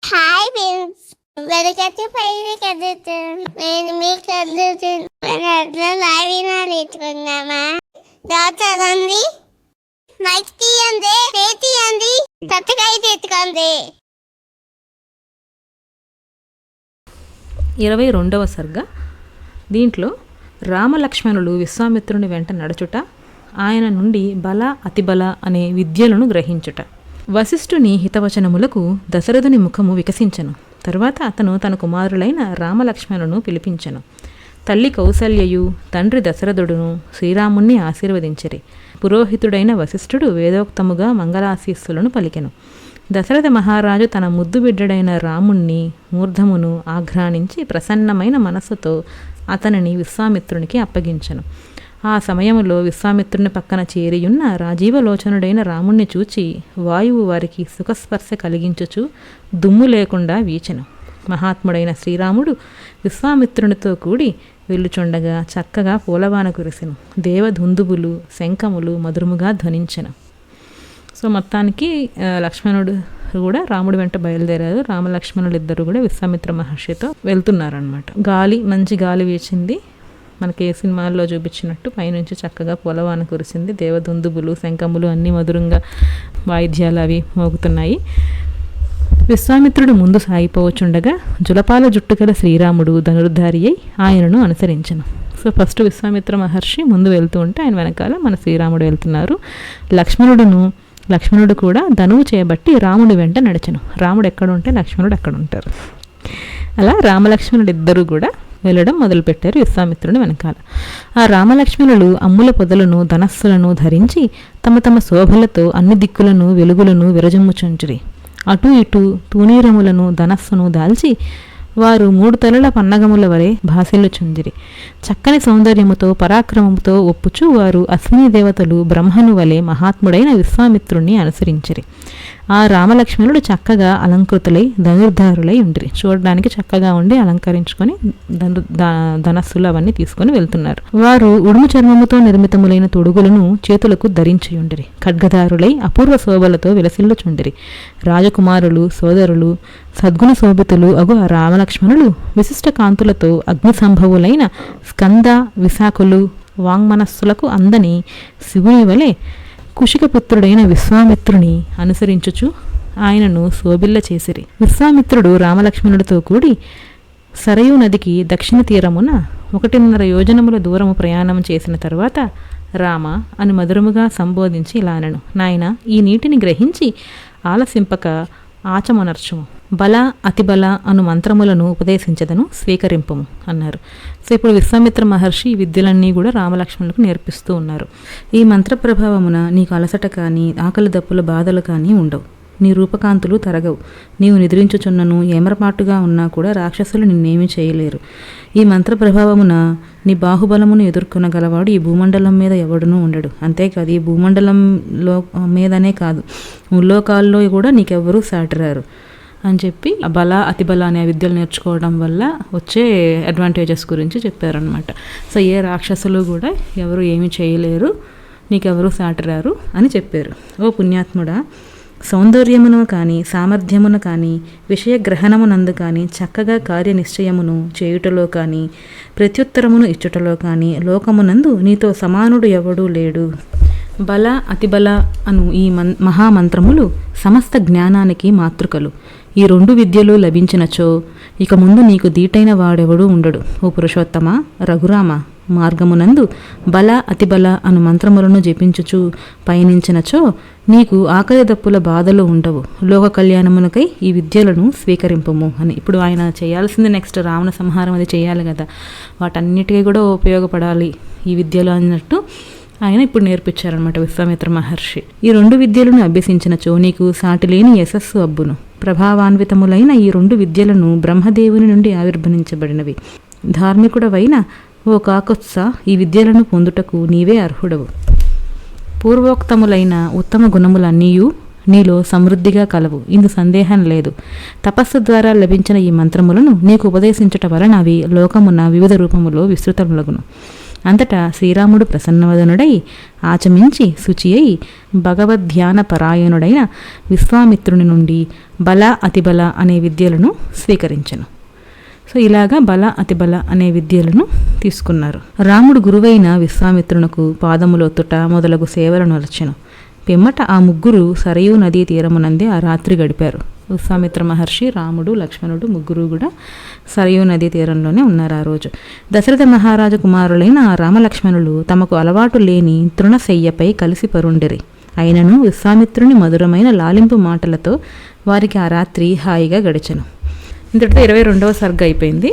Hi friends, వెనకటి పైన కదుతుంది. నేను మీకు కదుతుంది. నేర్చుకున్నామా? దాచండి, మైక్ తీయండి, తీయండి, తట్టకాయ తెచ్చుకోండి. 22వ సర్గ. దీంట్లో రామలక్ష్మణులు విశ్వామిత్రుని వెంట నడుచుట, ఆయన నుండి బల అతిబల అనే విద్యలను గ్రహించుట. వశిష్ఠుని హితవచనములకు దశరథుని ముఖము వికసించెను. తరువాత అతను తన కుమారులైన రామలక్ష్మణులను పిలిపించెను. తల్లి కౌసల్యయు తండ్రి దశరథుడును శ్రీరాముణ్ణి ఆశీర్వదించిరి. పురోహితుడైన వశిష్ఠుడు వేదోక్తముగా మంగళాశీస్సులను పలికెను. దశరథ మహారాజు తన ముద్దు బిడ్డడైన రాముణ్ణి మూర్ధమును ఆఘ్రానించి ప్రసన్నమైన మనస్సుతో అతనిని విశ్వామిత్రునికి అప్పగించెను. ఆ సమయంలో విశ్వామిత్రుని పక్కన చేరియున్న రాజీవలోచనుడైన రాముణ్ణి చూచి వాయువు వారికి సుఖస్పర్శ కలిగించుచు దుమ్ము లేకుండా వీచెను. మహాత్ముడైన శ్రీరాముడు విశ్వామిత్రునితో కూడి వెళ్ళుచుండగా చక్కగా పూలవాన కురిసెను. దేవదుందుబులు శంఖములు మధురముగా ధ్వనించెను. సో మొత్తానికి లక్ష్మణుడు కూడా రాముడి వెంట బయలుదేరారు. రామలక్ష్మణులు ఇద్దరు కూడా విశ్వామిత్ర మహర్షితో వెళ్తున్నారనమాట. మంచి గాలి వీచింది. మనకి ఏ సినిమాల్లో చూపించినట్టు పైనుంచి చక్కగా పూలవాన కురిసింది. దేవదుందుబులు శంఖములు అన్నీ మధురంగా వాయిద్యాలు అవి మోగుతున్నాయి. విశ్వామిత్రుడు ముందు సాగిపోవచ్చుండగా జులపాల జుట్టుగల శ్రీరాముడు ధనుర్ధారి అయి ఆయనను అనుసరించను. సో ఫస్ట్ విశ్వామిత్ర మహర్షి ముందు వెళ్తూ ఉంటే ఆయన వెనకాల మన శ్రీరాముడు వెళ్తున్నారు. లక్ష్మణుడు కూడా ధనువు చేయబట్టి రాముడి వెంట నడిచెను. రాముడు ఎక్కడ ఉంటే లక్ష్మణుడు అక్కడ ఉంటారు. అలా రామలక్ష్మణుడు ఇద్దరు కూడా వెళ్ళడం మొదలుపెట్టారు విశ్వామిత్రుని వెనకాల. ఆ రామలక్ష్మణులు అమ్ముల పొదలను ధనస్సులను ధరించి తమ తమ శోభలతో అన్ని దిక్కులను వెలుగులను విరజమ్ముచుంచిరి. అటు ఇటు తూనీరములను ధనస్సును దాల్చి వారు 3 తలల పన్నగముల వలె భాసిల్లుచుందిరి. చక్కని సౌందర్యముతో పరాక్రమముతో ఒప్పుచు వారు అశ్విని దేవతలు బ్రహ్మను వలె మహాత్ముడైన విశ్వామిత్రుణ్ణి అనుసరించిరి. ఆ రామలక్ష్మణుడు చక్కగా అలంకృతులై ధనుర్ధారులై ఉండిరి. చూడడానికి చక్కగా ఉండి అలంకరించుకొని ధనస్సులు అవన్నీ తీసుకొని వెళ్తున్నారు. వారు ఉడుము చర్మముతో నిర్మితములైన తొడుగులను చేతులకు ధరించి ఉండిరి. ఖడ్గదారులై అపూర్వ శోభలతో విలసిల్లుచుండిరి. రాజకుమారులు సోదరులు సద్గుణ శోభితులు అగు రామలక్ష్మణులు విశిష్ట కాంతులతో అగ్ని సంభవులైన స్కంద విశాఖలు వాంగ్మనస్సులకు అందని శివుని వలె కుశికపుత్రుడైన విశ్వామిత్రుని అనుసరించుచు ఆయనను శోభిల్ల చేసిరి. విశ్వామిత్రుడు రామలక్ష్మణుడితో కూడి సరయూ నదికి దక్షిణ తీరమున 1.5 యోజనముల దూరము ప్రయాణం చేసిన తరువాత రామ అని మధురముగా సంబోధించి ఇలా అనెను. నాయన, ఈ నీటిని గ్రహించి ఆలసింపక ఆచమనర్చుము. బల అతిబల అను మంత్రములను ఉపదేశించదను, స్వీకరింపము అన్నారు. సో ఇప్పుడు విశ్వామిత్ర మహర్షి ఈ విద్యలన్నీ కూడా రామలక్ష్మణులకు నేర్పిస్తూ ఉన్నారు. ఈ మంత్ర ప్రభావమున నీకు అలసట కానీ ఆకలి దప్పుల బాధలు కానీ ఉండవు. నీ రూపకాంతులు తరగవు. నీవు నిద్రించుచున్నను ఏమరపాటుగా ఉన్నా కూడా రాక్షసులు నిన్నేమీ చేయలేరు. ఈ మంత్ర ప్రభావమున నీ బాహుబలమును ఎదుర్కొనగలవాడు ఈ భూమండలం మీద ఎవడునూ ఉండడు. అంతేకాదు, ఈ భూమండలంలో మీదనే కాదు, ముల్లోకాల్లో కూడా నీకెవ్వరూ సాటిరారు అని చెప్పి బల అతిబల అనే విద్యలు నేర్చుకోవడం వల్ల వచ్చే అడ్వాంటేజెస్ గురించి చెప్పారనమాట. సో ఏ రాక్షసులు కూడా ఎవరు ఏమీ చేయలేరు, నీకెవరూ సాటిరారు అని చెప్పారు. ఓ పుణ్యాత్ముడా, సౌందర్యమును కానీ సామర్థ్యమును కానీ విషయగ్రహణమునందు కానీ చక్కగా కార్యనిశ్చయమును చేయుటలో కానీ ప్రత్యుత్తరమును ఇచ్చుటలో కానీ లోకమునందు నీతో సమానుడు ఎవడూ లేడు. బల అతిబల అను ఈ మహామంత్రములు సమస్త జ్ఞానానికి మాతృకలు. ఈ 2 విద్యలు లభించినచో ఇక ముందు నీకు దీటైన వాడెవడూ ఉండడు. ఓ పురుషోత్తమ, రఘురామ, మార్గమునందు బల అతిబల అను మంత్రములను జపించుచు పయనించినచో నీకు ఆకలి దప్పుల బాధలు ఉండవు. లోక కళ్యాణమునకై ఈ విద్యలను స్వీకరింపము అని. ఇప్పుడు ఆయన చేయాల్సింది నెక్స్ట్ రావణ సంహారం అది చేయాలి కదా, వాటన్నిటికీ కూడా ఉపయోగపడాలి ఈ విద్యలు అన్నట్టు ఆయన ఇప్పుడు నేర్పించారనమాట విశ్వామిత్ర మహర్షి. ఈ 2 విద్యలను అభ్యసించినచో నీకు సాటిలేని యశస్సు అబ్బును. ప్రభావాన్వితములైన ఈ 2 విద్యలను బ్రహ్మదేవుని నుండి ఆవిర్భవించబడినవి. ధార్మికుడవైన ఓ కాకుత్స, ఈ విద్యలను పొందుటకు నీవే అర్హుడవు. పూర్వోక్తములైన ఉత్తమ గుణములన్నీయూ నీలో సమృద్ధిగా కలవు, ఇందు సందేహం లేదు. తపస్సు ద్వారా లభించిన ఈ మంత్రములను నీకు ఉపదేశించుట వలన అవి లోకమున వివిధ రూపములో విస్తృతములగును. అంతటా శ్రీరాముడు ప్రసన్నవదనుడై ఆచమించి శుచి అయి భగవద్ధ్యాన పరాయణుడైన విశ్వామిత్రుని నుండి బల అతిబల అనే విద్యలను స్వీకరించెను. సో ఇలాగా బల అతిబల అనే విద్యలను తీసుకున్నారు. రాముడు గురువైన విశ్వామిత్రునకు పాదములొత్తుట మొదలగు సేవలను అర్చెను. పిమ్మట ఆ ముగ్గురు సరయూ నదీ తీరమునందే ఆ రాత్రి గడిపారు. విశ్వామిత్ర మహర్షి, రాముడు, లక్ష్మణుడు ముగ్గురు కూడా సరయూ నదీ తీరంలోనే ఉన్నారు ఆ రోజు. దశరథ మహారాజు కుమారులైన ఆ రామలక్ష్మణులు తమకు అలవాటు లేని తృణశయ్యపై కలిసి పరుండిరి. అయినను విశ్వామిత్రుని మధురమైన లాలింపు మాటలతో వారికి ఆ రాత్రి హాయిగా గడిచెను. ఇంతటితో 22వ సర్గ అయిపోయింది.